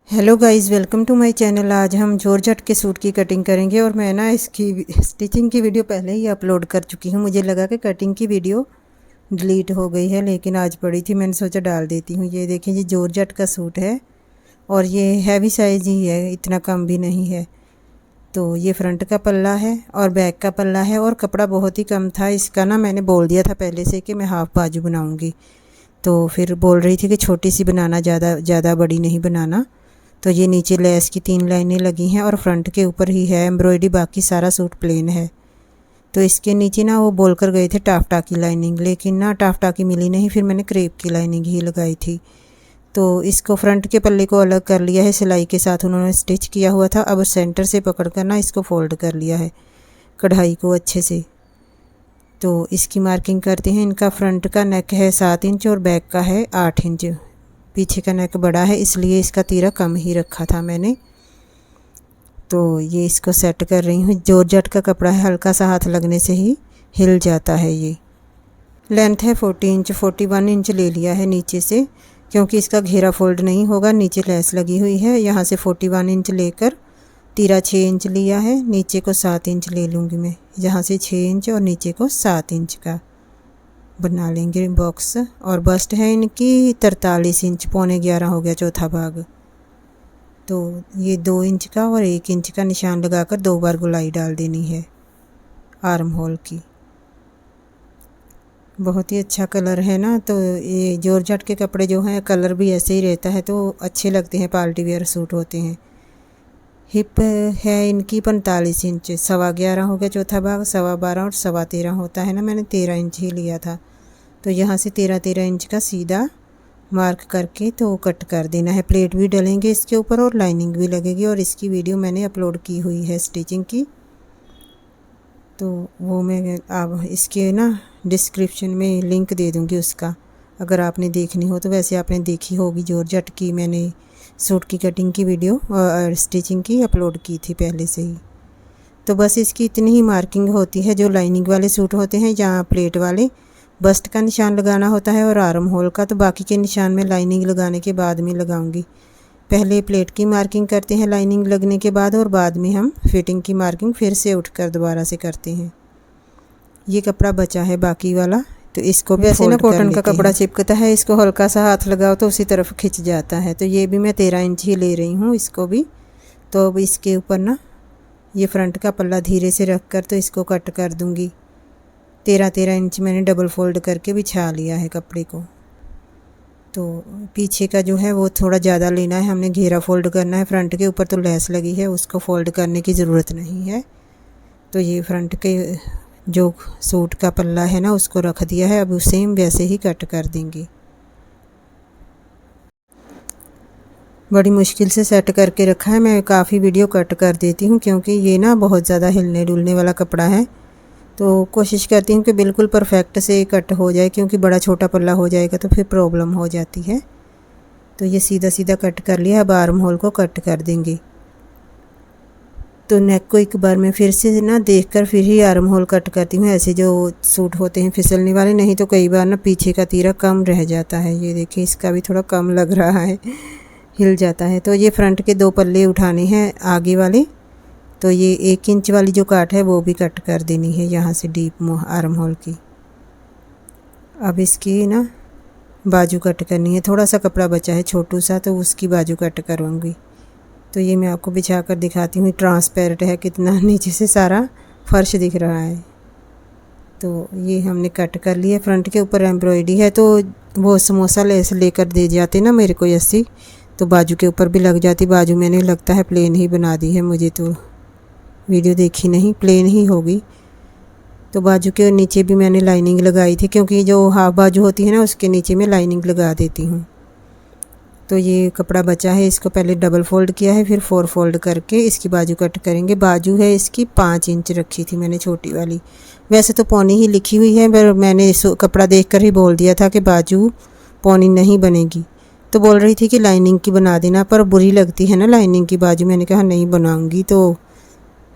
Hello guys, welcome to my channel. आज हम georgette के सूट की कटिंग करेंगे और मैं ना इसकी स्टिचिंग की वीडियो पहले ही अपलोड कर चुकी हूँ। मुझे लगा कि कटिंग की वीडियो डिलीट हो गई है, लेकिन आज पड़ी थी, मैंने सोचा डाल देती हूँ। ये देखिए, ये जॉर्जेट का सूट है और ये हैवी साइज ही है, इतना कम भी नहीं है। तो ये फ्रंट का पल्ला है और बैक का पल्ला है और कपड़ा बहुत ही कम था इसका। ना मैंने बोल दिया था पहले से कि मैं हाफ़ बाजू बनाऊँगी, तो फिर बोल रही थी कि छोटी सी बनाना, ज़्यादा बड़ी नहीं बनाना। तो ये नीचे लेस की 3 लाइनें लगी हैं और फ्रंट के ऊपर ही है एम्ब्रॉयडरी, बाकी सारा सूट प्लेन है। तो इसके नीचे ना वो बोल कर गए थे टाफ्टा की लाइनिंग, लेकिन ना टाफ्टा की मिली नहीं, फिर मैंने क्रेप की लाइनिंग ही लगाई थी। तो इसको फ्रंट के पल्ले को अलग कर लिया है, सिलाई के साथ उन्होंने स्टिच किया हुआ था। अब सेंटर से पकड़ कर ना इसको फोल्ड कर लिया है कढ़ाई को अच्छे से। तो इसकी मार्किंग करते हैं। इनका फ्रंट का नेक है 7 इंच और बैक का है 8 इंच। पीछे का नेक बड़ा है इसलिए इसका तीरा कम ही रखा था मैंने। तो ये इसको सेट कर रही हूँ। जॉर्जेट का कपड़ा है, हल्का सा हाथ लगने से ही हिल जाता है। ये लेंथ है 40 इंच, 41 इंच ले लिया है नीचे से, क्योंकि इसका घेरा फोल्ड नहीं होगा। नीचे लेस लगी हुई है, यहाँ से 41 इंच लेकर तीरा 6 इंच लिया है। नीचे को 7 इंच ले लूँगी मैं, यहाँ से 6 इंच और नीचे को 7 इंच का बना लेंगे बॉक्स। और बस्ट है इनकी 43 इंच, 11.25 हो गया चौथा भाग। तो ये 2 इंच का और 1 इंच का निशान लगाकर 2 बार गोलाई डाल देनी है आर्म होल की। बहुत ही अच्छा कलर है ना। तो ये जॉर्जेट के कपड़े जो हैं कलर भी ऐसे ही रहता है तो अच्छे लगते हैं, पार्टी वेयर सूट होते हैं। हिप है इनकी 45 इंच, 11.25 हो गया चौथा भाग। 12.25 और 13.25 होता है ना, मैंने 13 इंच ही लिया था। तो यहाँ से 13 इंच का सीधा मार्क करके तो कट कर देना है। प्लेट भी डलेंगे इसके ऊपर और लाइनिंग भी लगेगी, और इसकी वीडियो मैंने अपलोड की हुई है स्टिचिंग की, तो वो मैं अब इसके ना डिस्क्रिप्शन में लिंक दे दूँगी उसका, अगर आपने देखनी हो तो। वैसे आपने देखी होगी जॉर्जेट की, मैंने सूट की कटिंग की वीडियो और स्टिचिंग की अपलोड की थी पहले से ही। तो बस इसकी इतनी ही मार्किंग होती है। जो लाइनिंग वाले सूट होते हैं जहाँ प्लेट वाले बस्ट का निशान लगाना होता है और आर्म होल का, तो बाकी के निशान में लाइनिंग लगाने के बाद में लगाऊंगी। पहले प्लेट की मार्किंग करते हैं लाइनिंग लगने के बाद, और बाद में हम फिटिंग की मार्किंग फिर से उठकर दोबारा से करते हैं। ये कपड़ा बचा है बाकी वाला, तो इसको भी वैसे ना कॉटन का कपड़ा चिपकता है, इसको हल्का सा हाथ लगाओ तो उसी तरफ खिंच जाता है। तो ये भी मैं 13 इंच ही ले रही हूँ इसको भी। तो अब इसके ऊपर ना ये फ्रंट का पल्ला धीरे से रख कर तो इसको कट कर दूँगी। 13 इंच मैंने डबल फोल्ड करके बिछा लिया है कपड़े को। तो पीछे का जो है वो थोड़ा ज़्यादा लेना है, हमने घेरा फोल्ड करना है। फ्रंट के ऊपर तो लेस लगी है, उसको फोल्ड करने की ज़रूरत नहीं है। तो ये फ्रंट के जो सूट का पल्ला है ना उसको रख दिया है, अब सेम वैसे ही कट कर देंगे। बड़ी मुश्किल से सेट करके रखा है, मैं काफ़ी वीडियो कट कर देती हूँ क्योंकि ये ना बहुत ज़्यादा हिलने डुलने वाला कपड़ा है। तो कोशिश करती हूँ कि बिल्कुल परफेक्ट से कट हो जाए, क्योंकि बड़ा छोटा पल्ला हो जाएगा तो फिर प्रॉब्लम हो जाती है। तो ये सीधा सीधा कट कर लिया, अब आर्म होल को कट कर देंगे। तो नेक को एक बार मैं फिर से ना देखकर फिर ही आर्म होल कट करती हूँ। ऐसे जो सूट होते हैं फिसलने वाले, नहीं तो कई बार ना पीछे का तीरा कम रह जाता है। ये देखिए इसका भी थोड़ा कम लग रहा है, हिल जाता है। तो ये फ्रंट के 2 पल्ले उठाने हैं आगे वाले, तो ये 1 इंच वाली जो काट है वो भी कट कर देनी है यहाँ से डीप आर्म होल की। अब इसकी ना बाजू कट करनी है, थोड़ा सा कपड़ा बचा है छोटू सा, तो उसकी बाजू कट करूँगी। तो ये मैं आपको बिछा कर दिखाती हूँ, ट्रांसपेरेंट है कितना, नीचे से सारा फर्श दिख रहा है। तो ये हमने कट कर लिया। फ्रंट के ऊपर एम्ब्रॉयडरी है, तो वो समोसा लेस लेकर दे जाते ना मेरे को ऐसी, तो बाजू के ऊपर भी लग जाती। बाजू मैंने लगता है प्लेन ही बना दी है, मुझे तो वीडियो देखी नहीं, प्लेन ही होगी। तो बाजू के नीचे भी मैंने लाइनिंग लगाई थी, क्योंकि जो हाफ बाजू होती है ना उसके नीचे मैं लाइनिंग लगा देती हूँ। तो ये कपड़ा बचा है, इसको पहले डबल फोल्ड किया है, फिर 4 फोल्ड करके इसकी बाजू कट करेंगे। बाजू है इसकी 5 इंच रखी थी मैंने छोटी वाली, वैसे तो पौनी ही लिखी हुई है, पर मैंने कपड़ा देखकर ही बोल दिया था कि बाजू पौनी नहीं बनेगी। तो बोल रही थी कि लाइनिंग की बना देना, पर बुरी लगती है ना लाइनिंग की बाजू। मैंने कहा नहीं बनाऊंगी, तो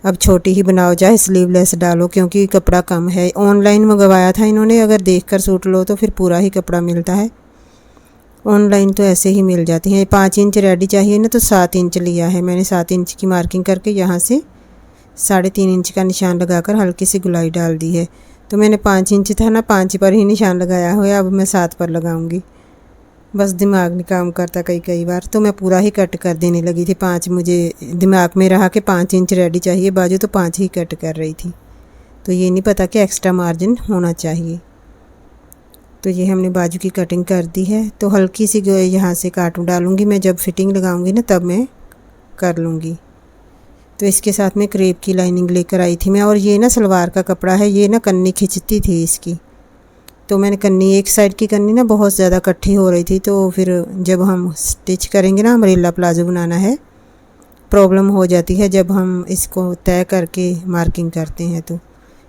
अब छोटी ही बनाओ, चाहे स्लीवलेस डालो, क्योंकि कपड़ा कम है। ऑनलाइन मंगवाया था इन्होंने, अगर देखकर सूट लो तो फिर पूरा ही कपड़ा मिलता है। ऑनलाइन तो ऐसे ही मिल जाती हैं। 5 इंच रेडी चाहिए ना तो 7 इंच लिया है मैंने। 7 इंच की मार्किंग करके यहाँ से 3.5 इंच का निशान लगाकर हल्की सी गुलाई डाल दी है। तो मैंने 5 इंच था ना, 5 पर ही निशान लगाया हुआ, अब मैं 7 पर लगाऊंगी। बस दिमाग नहीं काम करता कई बार, तो मैं पूरा ही कट कर देने लगी थी। 5 मुझे दिमाग में रहा कि 5 इंच रेडी चाहिए बाजू, तो 5 ही कट कर रही थी। तो ये नहीं पता कि एक्स्ट्रा मार्जिन होना चाहिए। तो ये हमने बाजू की कटिंग कर दी है। तो हल्की सी यहाँ से काटूँ डालूँगी मैं, जब फिटिंग लगाऊँगी ना तब मैं कर लूँगी। तो इसके साथ में क्रेप की लाइनिंग लेकर आई थी मैं, और ये ना सलवार का कपड़ा है, ये ना कन्नी खिंचती थी इसकी। तो मैंने कन्नी, एक साइड की कन्नी ना बहुत ज़्यादा इकट्ठी हो रही थी, तो फिर जब हम स्टिच करेंगे ना, अम्ब्रेला प्लाजो बनाना है, प्रॉब्लम हो जाती है जब हम इसको तय करके मार्किंग करते हैं। तो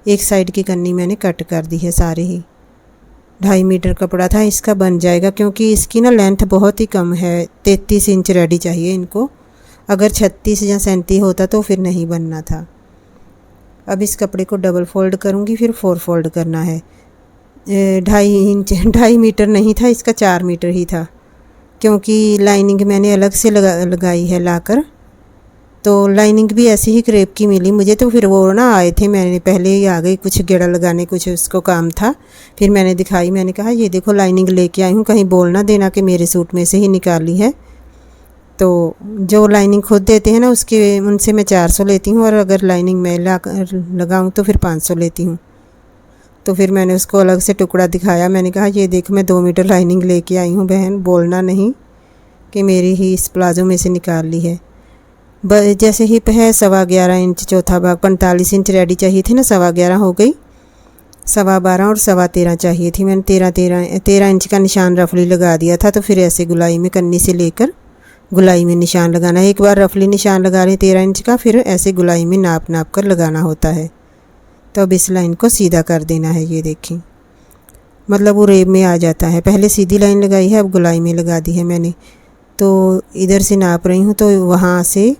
एक साइड की कन्नी मैंने कट कर दी है सारे ही। 2.5 मीटर कपड़ा था, इसका बन जाएगा, क्योंकि इसकी ना लेंथ बहुत ही कम है। 33 इंच रेडी चाहिए इनको। अगर 36 या 37 होता तो फिर नहीं बनना था। अब इस कपड़े को डबल फोल्ड करूँगी, फिर 4 फोल्ड करना है। 2.5 मीटर नहीं था इसका, 4 मीटर ही था, क्योंकि लाइनिंग मैंने अलग से लगाई है लाकर। तो लाइनिंग भी ऐसी ही क्रेप की मिली मुझे। तो फिर वो ना आए थे, मैंने पहले ही आ गई, कुछ गेड़ा लगाने कुछ उसको काम था। फिर मैंने दिखाई, मैंने कहा ये देखो लाइनिंग लेके आई हूँ, कहीं बोल ना देना कि मेरे सूट में से ही निकाली है। तो जो लाइनिंग खुद देते हैं ना उनसे मैं 400 लेती हूँ, और अगर लाइनिंग मैं लगाऊँ तो फिर 500 लेती हूँ। तो फिर मैंने उसको अलग से टुकड़ा दिखाया, मैंने कहा ये देख मैं 2 मीटर लाइनिंग लेके आई हूँ बहन, बोलना नहीं कि मेरी ही इस प्लाजो में से निकाल ली है। जैसे हिप है 11.25 इंच चौथा भाग, 45 इंच रेडी चाहिए थी ना, 11.25 हो गई, 12.25 और 13.25 चाहिए थी। मैंने 13 इंच का निशान रफली लगा दिया था। तो फिर ऐसे गुलाई में कन्नी से लेकर गुलाई में निशान लगाना है। एक बार रफली निशान लगा रहे 13 इंच का, फिर ऐसे गुलाई में नाप नाप कर लगाना होता है। तो अब इस लाइन को सीधा कर देना है, ये देखें, मतलब वो रेब में आ जाता है। पहले सीधी लाइन लगाई है, अब गुलाई में लगा दी है मैंने। तो इधर से नाप रही हूँ, तो वहाँ से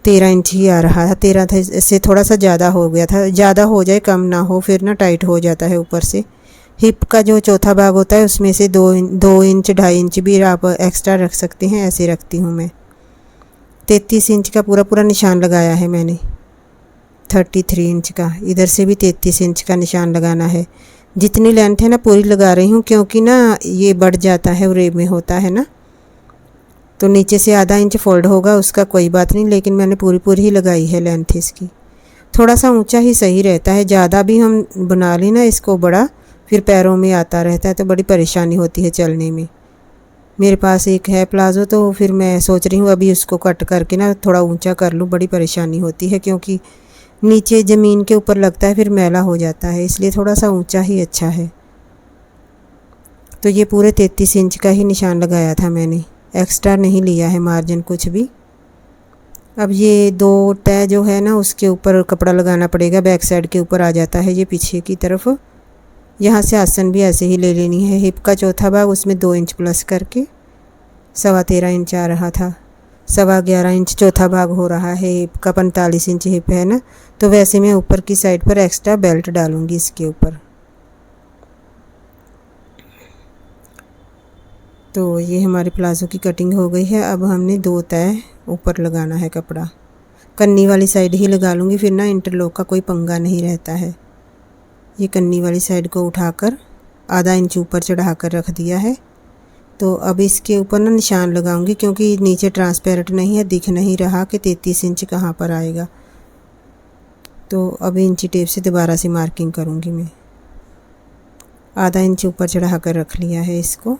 13 इंच ही आ रहा था। 13 था, इससे थोड़ा सा ज़्यादा हो गया था। ज़्यादा हो जाए कम ना हो, फिर ना टाइट हो जाता है ऊपर से। हिप का जो चौथा भाग होता है उसमें से 2 इंच 2.5 इंच भी आप एक्स्ट्रा रख सकते हैं, ऐसे रखती हूँ मैं। 33 इंच का पूरा निशान लगाया है मैंने। 33 इंच का, इधर से भी 33 इंच का निशान लगाना है। जितनी लेंथ है ना पूरी लगा रही हूँ, क्योंकि ना ये बढ़ जाता है, रेब में होता है ना। तो नीचे से आधा इंच फोल्ड होगा, उसका कोई बात नहीं, लेकिन मैंने पूरी ही लगाई है लेंथ इसकी। थोड़ा सा ऊंचा ही सही रहता है, ज़्यादा भी हम बना लें ना इसको बड़ा, फिर पैरों में आता रहता है तो बड़ी परेशानी होती है चलने में। मेरे पास एक है प्लाज़ो, तो फिर मैं सोच रही हूँ अभी उसको कट करके ना थोड़ा ऊंचा कर लूँ। बड़ी परेशानी होती है, क्योंकि नीचे ज़मीन के ऊपर लगता है, फिर मैला हो जाता है, इसलिए थोड़ा सा ऊंचा ही अच्छा है। तो ये पूरे 33 इंच का ही निशान लगाया था मैंने, एक्स्ट्रा नहीं लिया है मार्जिन कुछ भी। अब ये 2 तय जो है ना उसके ऊपर कपड़ा लगाना पड़ेगा, बैक साइड के ऊपर आ जाता है ये पीछे की तरफ। यहाँ से आसन भी ऐसे ही ले लेनी है। हिप का चौथा भाग उसमें 2 इंच प्लस करके 13.25 इंच आ रहा था, 11.25 इंच चौथा भाग हो रहा है। हिप का 45 इंच हिप है ना, तो वैसे मैं ऊपर की साइड पर एक्स्ट्रा बेल्ट डालूँगी इसके ऊपर। तो ये हमारे प्लाज़ो की कटिंग हो गई है। अब हमने 2 तय ऊपर लगाना है कपड़ा, कन्नी वाली साइड ही लगा लूँगी, फिर ना इंटरलॉक का कोई पंगा नहीं रहता है। ये कन्नी वाली साइड को उठाकर आधा इंच ऊपर चढ़ाकर रख दिया है। तो अब इसके ऊपर ना निशान लगाऊंगी, क्योंकि नीचे ट्रांसपेरेंट नहीं है, दिख नहीं रहा कि 33 इंच कहाँ पर आएगा। तो अब इंची टेप से दोबारा से मार्किंग करूँगी मैं। आधा इंच ऊपर चढ़ा कर रख लिया है इसको।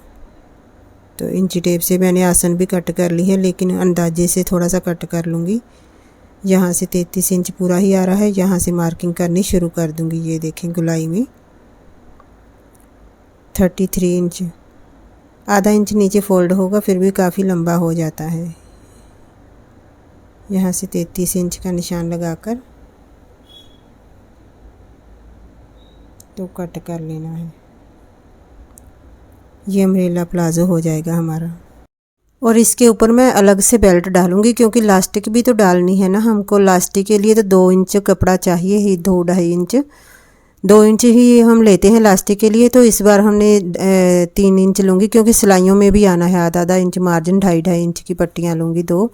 तो इंची टेप से मैंने आसन भी कट कर ली है, लेकिन अंदाजे से थोड़ा सा कट कर लूँगी। यहाँ से 33 इंच पूरा ही आ रहा है, यहाँ से मार्किंग करनी शुरू कर दूँगी। ये देखें गुलाई में 33 इंच, आधा इंच नीचे फोल्ड होगा, फिर भी काफ़ी लंबा हो जाता है। यहाँ से 33 इंच का निशान लगाकर तो कट कर लेना है। ये अम्ब्रेला प्लाज़ो हो जाएगा हमारा। और इसके ऊपर मैं अलग से बेल्ट डालूंगी, क्योंकि लास्टिक भी तो डालनी है ना हमको। लास्टिक के लिए तो 2 इंच कपड़ा चाहिए ही, 2-2.5 इंच। 2 इंच ही हम लेते हैं लास्टिक के लिए, तो इस बार हमने 3 इंच लूँगी क्योंकि सिलाइयों में भी आना है आधा इंच मार्जिन, 2.5 इंच की पट्टियाँ लूँगी 2,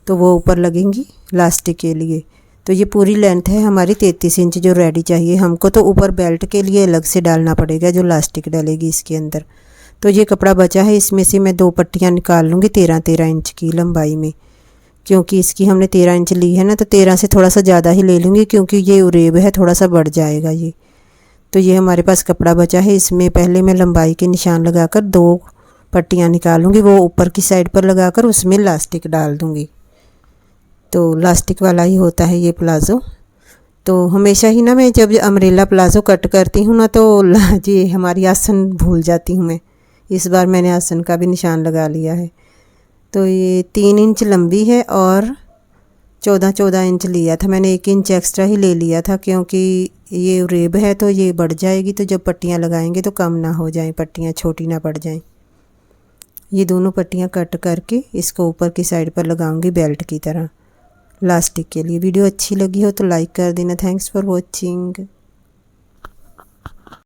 तो वो ऊपर लगेंगी लास्टिक के लिए। तो ये पूरी लेंथ है हमारी 33 इंच जो रेडी चाहिए हमको। तो ऊपर बेल्ट के लिए अलग से डालना पड़ेगा जो लास्टिक डलेगी इसके अंदर। तो ये कपड़ा बचा है, इसमें से मैं 2 पट्टियाँ निकाल लूँगी 13-13 इंच की लंबाई में, क्योंकि इसकी हमने 13 इंच ली है ना, तो 13 से थोड़ा सा ज़्यादा ही ले लूँगी क्योंकि ये उरेब है, थोड़ा सा बढ़ जाएगा ये। तो ये हमारे पास कपड़ा बचा है, इसमें पहले मैं लंबाई के निशान लगाकर 2 पट्टियाँ निकालूँगी, वो ऊपर की साइड पर लगाकर उसमें लास्टिक डाल दूँगी। तो लास्टिक वाला ही होता है ये प्लाज़ो। तो हमेशा ही ना मैं जब अम्ब्रेला प्लाज़ो कट करती हूँ ना, तो ये हमारी आसन भूल जाती हूँ मैं। इस बार मैंने आसन का भी निशान लगा लिया है। तो ये 3 इंच लंबी है और 14-14 इंच लिया था मैंने, 1 इंच एक्स्ट्रा ही ले लिया था क्योंकि ये रेब है तो ये बढ़ जाएगी, तो जब पट्टियाँ लगाएंगे तो कम ना हो जाएं, पट्टियाँ छोटी ना पड़ जाएं। ये दोनों पट्टियाँ कट करके इसको ऊपर की साइड पर लगाऊंगी बेल्ट की तरह लास्टिक के लिए। वीडियो अच्छी लगी हो तो लाइक कर देना। Thanks for watching.